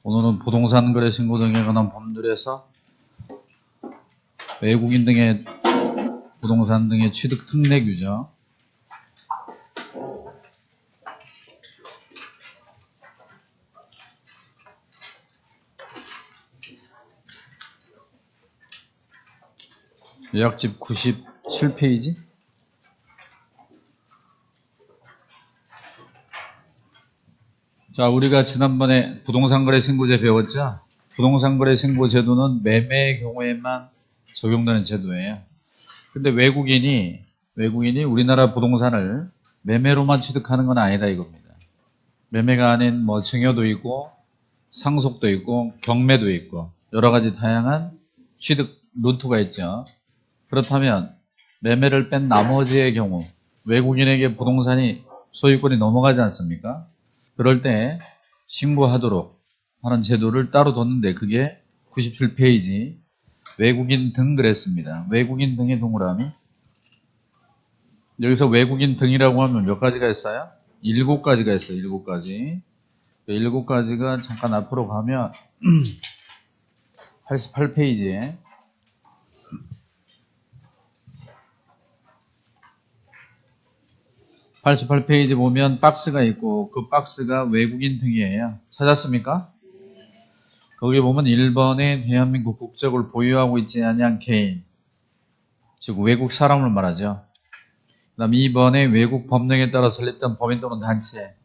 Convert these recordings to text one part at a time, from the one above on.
오늘은 부동산 거래 신고 등에 관한 법률에서 외국인 등의 부동산 등의 취득 특례 규정, 요약집 97페이지. 자, 우리가 지난번에 부동산거래 신고제 배웠죠? 부동산거래 신고제도는 매매의 경우에만 적용되는 제도예요. 근데 외국인이 우리나라 부동산을 매매로만 취득하는 건 아니다 이겁니다. 매매가 아닌 뭐 증여도 있고 상속도 있고 경매도 있고 여러 가지 다양한 취득 루트가 있죠. 그렇다면 매매를 뺀 나머지의 경우 외국인에게 부동산이 소유권이 넘어가지 않습니까? 그럴 때 신고하도록 하는 제도를 따로 뒀는데 그게 97페이지 외국인 등 그랬습니다. 외국인 등의 동그라미. 여기서 외국인 등이라고 하면 몇 가지가 있어요? 7가지가 있어요. 7가지. 7가지가 잠깐 앞으로 가면 88페이지에 88페이지 보면 박스가 있고 그 박스가 외국인 등이에요. 찾았습니까? 거기 보면 1번에 대한민국 국적을 보유하고 있지 않은 개인, 즉 외국 사람을 말하죠. 그 다음 2번에 외국 법령에 따라 설립된 법인 또는 단체,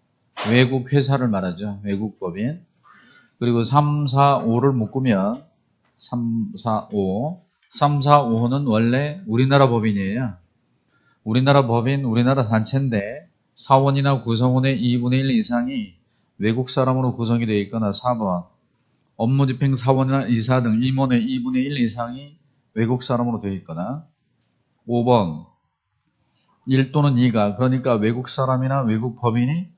외국 회사를 말하죠. 외국 법인. 그리고 3, 4, 5를 묶으면 3, 4, 5. 3, 4, 5는 원래 우리나라 법인이에요. 우리나라 법인, 우리나라 단체인데 사원이나 구성원의 2분의 1 이상이 외국 사람으로 구성이 되어 있거나 4번 업무집행 사원이나 이사 등 임원의 2분의 1 이상이 외국 사람으로 되어 있거나 5번 1 또는 2가 그러니까 외국 사람이나 외국 법인이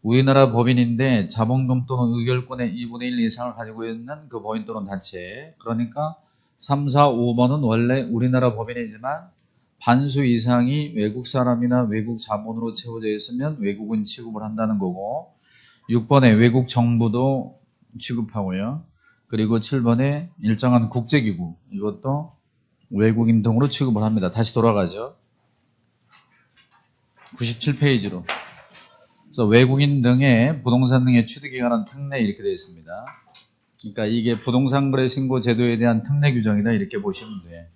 우리나라 법인인데 자본금 또는 의결권의 2분의 1 이상을 가지고 있는 그 법인 또는 단체 그러니까 3, 4, 5번은 원래 우리나라 법인이지만 반수 이상이 외국 사람이나 외국 자본으로 채워져 있으면 외국인 취급을 한다는 거고 6번에 외국 정부도 취급하고요. 그리고 7번에 일정한 국제기구 이것도 외국인 등으로 취급을 합니다. 다시 돌아가죠. 97페이지로. 그래서 외국인 등의 부동산 등의 취득에 관한 특례 이렇게 되어 있습니다. 그러니까 이게 부동산 거래 신고 제도에 대한 특례 규정이다 이렇게 보시면 돼.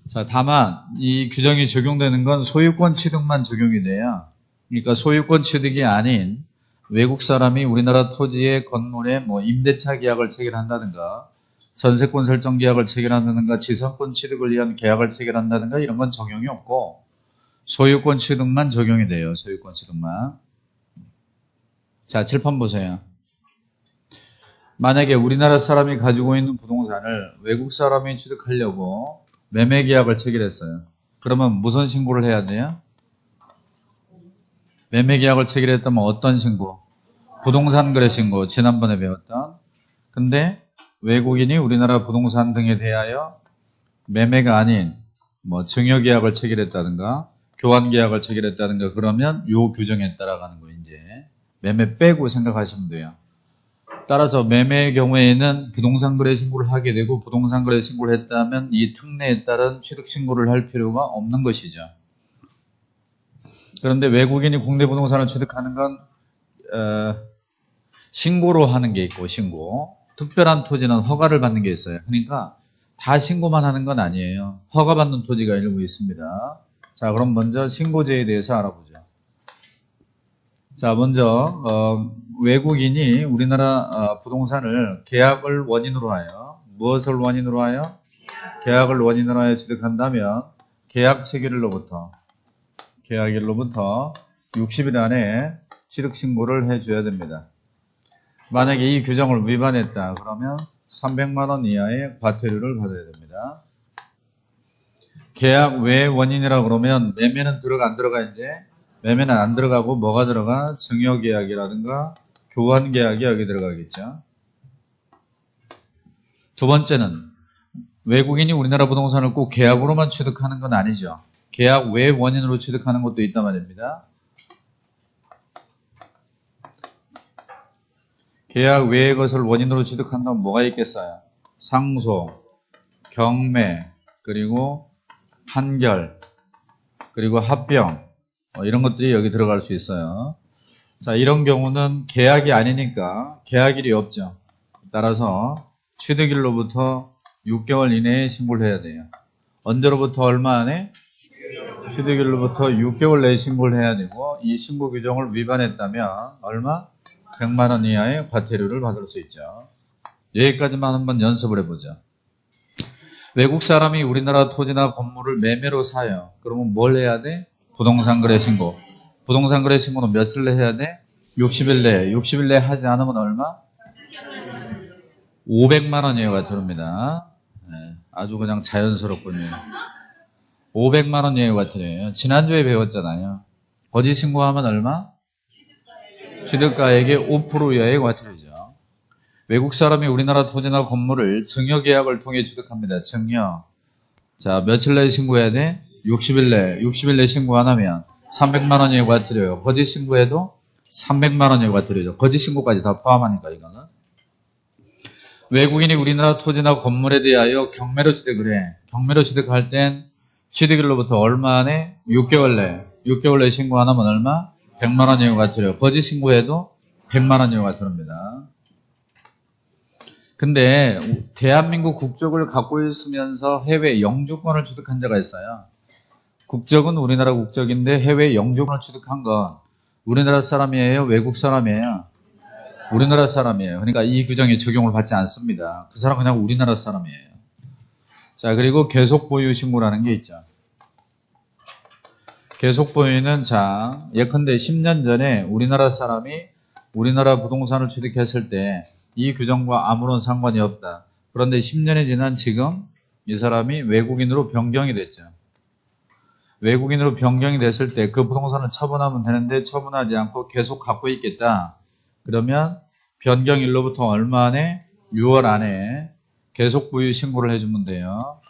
자, 다만 이 규정이 적용되는 건 소유권 취득만 적용이 돼요. 그러니까 소유권 취득이 아닌 외국 사람이 우리나라 토지의 건물에 뭐 임대차 계약을 체결한다든가 전세권 설정 계약을 체결한다든가 지상권 취득을 위한 계약을 체결한다든가 이런 건 적용이 없고 소유권 취득만 적용이 돼요. 소유권 취득만. 자, 칠판 보세요. 만약에 우리나라 사람이 가지고 있는 부동산을 외국 사람이 취득하려고 매매 계약을 체결했어요. 그러면 무슨 신고를 해야 돼요? 매매 계약을 체결했다면 어떤 신고? 부동산 거래 신고. 지난번에 배웠던. 근데 외국인이 우리나라 부동산 등에 대하여 매매가 아닌 뭐 증여 계약을 체결했다든가 교환 계약을 체결했다든가 그러면 요 규정에 따라가는 거 이제 매매 빼고 생각하시면 돼요. 따라서 매매의 경우에는 부동산 거래 신고를 하게 되고 부동산 거래 신고를 했다면 이 특례에 따른 취득 신고를 할 필요가 없는 것이죠. 그런데 외국인이 국내 부동산을 취득하는 건 신고로 하는 게 있고 신고. 특별한 토지는 허가를 받는 게 있어요. 그러니까 다 신고만 하는 건 아니에요. 허가받는 토지가 일부 있습니다. 자, 그럼 먼저 신고제에 대해서 알아보죠. 자, 먼저 외국인이 우리나라 부동산을 계약을 원인으로 하여 무엇을 원인으로 하여? 계약을 원인으로 하여 취득한다면 계약 체결일로부터 60일 안에 취득 신고를 해줘야 됩니다. 만약에 이 규정을 위반했다 그러면 300만 원 이하의 과태료를 받아야 됩니다. 계약 외 원인이라고 그러면 매매는 들어가 안 들어가 이제? 매매는 안 들어가고 뭐가 들어가? 증여계약이라든가 교환계약이 여기 들어가겠죠. 두 번째는 외국인이 우리나라 부동산을 꼭 계약으로만 취득하는 건 아니죠. 계약 외 원인으로 취득하는 것도 있단 말입니다. 계약 외의 것을 원인으로 취득한다면 뭐가 있겠어요? 상소, 경매, 그리고 판결, 그리고 합병, 이런 것들이 여기 들어갈 수 있어요. 자, 이런 경우는 계약이 아니니까 계약일이 없죠. 따라서 취득일로부터 6개월 이내에 신고를 해야 돼요. 언제로부터 얼마 안에? 취득일로부터 6개월 내에 신고를 해야 되고, 이 신고 규정을 위반했다면 얼마? 100만 원 이하의 과태료를 받을 수 있죠. 여기까지만 한번 연습을 해보죠. 외국 사람이 우리나라 토지나 건물을 매매로 사요. 그러면 뭘 해야 돼? 부동산 거래 신고. 부동산 거래 신고는 며칠 내에 해야 돼? 60일 내에. 60일 내에 하지 않으면 얼마? 500만 원 이하가 들어옵니다. 네, 아주 그냥 자연스럽군요. 500만 원 이하가 들어요. 지난주에 배웠잖아요. 거짓 신고하면 얼마? 취득가액의 5% 이하의 과태료죠. 외국 사람이 우리나라 토지나 건물을 증여계약을 통해 취득합니다. 증여. 자, 며칠 내에 신고해야 돼? 60일 내에. 60일 내에 신고 안 하면 300만 원 이하의 과태료요. 거짓 신고해도 300만 원 이하의 과태료죠. 거짓 신고까지 다 포함하니까 이거는. 외국인이 우리나라 토지나 건물에 대하여 경매로 취득을 해. 경매로 취득할 땐 취득일로부터 얼마 안에? 6개월 내. 6개월 내에 신고 안 하면 얼마? 100만 원 이하의 과태료. 거짓 신고해도 100만 원 이하의 과태료입니다. 근데 대한민국 국적을 갖고 있으면서 해외 영주권을 취득한 자가 있어요. 국적은 우리나라 국적인데 해외 영주권을 취득한 건 우리나라 사람이에요? 외국 사람이에요? 우리나라 사람이에요. 그러니까 이 규정이 적용을 받지 않습니다. 그 사람 그냥 우리나라 사람이에요. 자, 그리고 계속 보유 신고라는 게 있죠. 계속 보유는 자, 예컨대 10년 전에 우리나라 사람이 우리나라 부동산을 취득했을 때 이 규정과 아무런 상관이 없다. 그런데 10년이 지난 지금 이 사람이 외국인으로 변경이 됐죠. 외국인으로 변경이 됐을 때 그 부동산을 처분하면 되는데 처분하지 않고 계속 갖고 있겠다. 그러면 변경일로부터 얼마 안에? 6월 안에 계속 보유 신고를 해주면 돼요.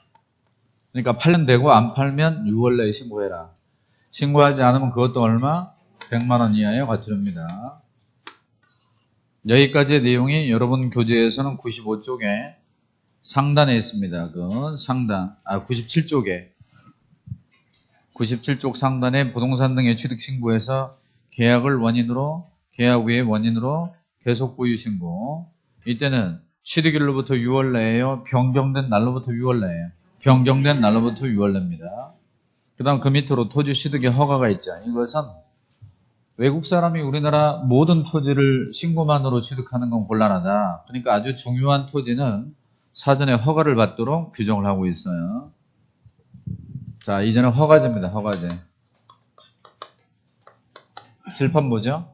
그러니까 팔면 되고 안 팔면 6월 내에 신고해라. 신고하지 않으면 그것도 얼마? 100만 원 이하의 과태료입니다. 여기까지의 내용이 여러분 교재에서는 95쪽에 상단에 있습니다. 그 상단, 97쪽에 97쪽 상단에 부동산 등의 취득 신고에서 계약을 원인으로, 계약 외의 원인으로 계속 보유 신고. 이때는 취득일로부터 6월 내에요. 변경된 날로부터 6월 내에요. 변경된 날로부터 6월 내입니다. 그 다음 그 밑으로 토지 취득의 허가가 있죠. 이것은 외국 사람이 우리나라 모든 토지를 신고만으로 취득하는 건 곤란하다. 그러니까 아주 중요한 토지는 사전에 허가를 받도록 규정을 하고 있어요. 자, 이제는 허가제입니다. 허가제. 칠판 보죠.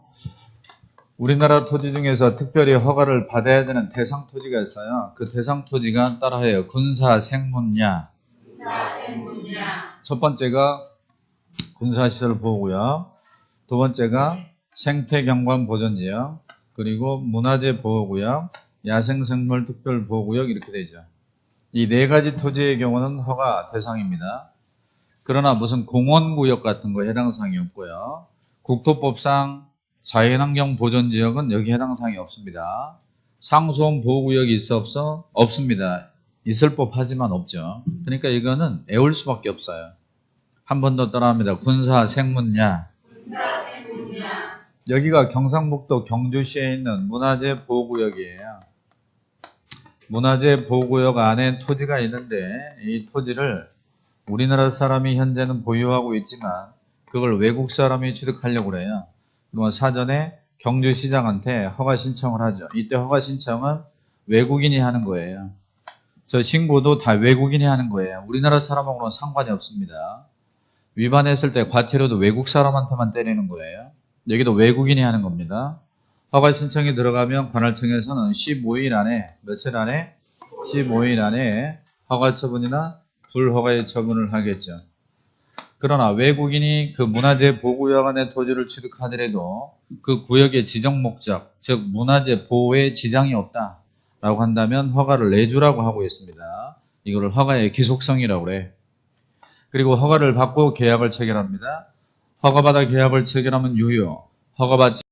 우리나라 토지 중에서 특별히 허가를 받아야 되는 대상 토지가 있어요. 그 대상 토지가 따라해요. 군사, 생문야. 첫 번째가 군사시설 보호구역. 두 번째가 생태경관 보존지역, 그리고 문화재 보호구역, 야생생물 특별보호구역 이렇게 되죠. 이 네 가지 토지의 경우는 허가 대상입니다. 그러나 무슨 공원구역 같은 거 해당 사항이 없고요. 국토법상 자연환경 보존지역은 여기 해당 사항이 없습니다. 상수원 보호구역이 있어 없어? 없습니다. 있을 법하지만 없죠. 그러니까 이거는 애울 수밖에 없어요. 한 번 더 따라합니다. 군사, 생문야. 여기가 경상북도 경주시에 있는 문화재 보호구역이에요. 문화재 보호구역 안에 토지가 있는데 이 토지를 우리나라 사람이 현재는 보유하고 있지만 그걸 외국 사람이 취득하려고 그래요. 그러면 사전에 경주시장한테 허가 신청을 하죠. 이때 허가 신청은 외국인이 하는 거예요. 저 신고도 다 외국인이 하는 거예요. 우리나라 사람하고는 상관이 없습니다. 위반했을 때 과태료도 외국 사람한테만 때리는 거예요. 여기도 외국인이 하는 겁니다. 허가 신청이 들어가면 관할청에서는 15일 안에, 며칠 안에? 15일 안에 허가 처분이나 불허가의 처분을 하겠죠. 그러나 외국인이 그 문화재 보호구역 안에 토지를 취득하더라도 그 구역의 지정 목적, 즉 문화재 보호에 지장이 없다라고 한다면 허가를 내주라고 하고 있습니다. 이거를 허가의 기속성이라고 그래. 그리고 허가를 받고 계약을 체결합니다. 허가받아 계약을 체결하면 유효, 허가받지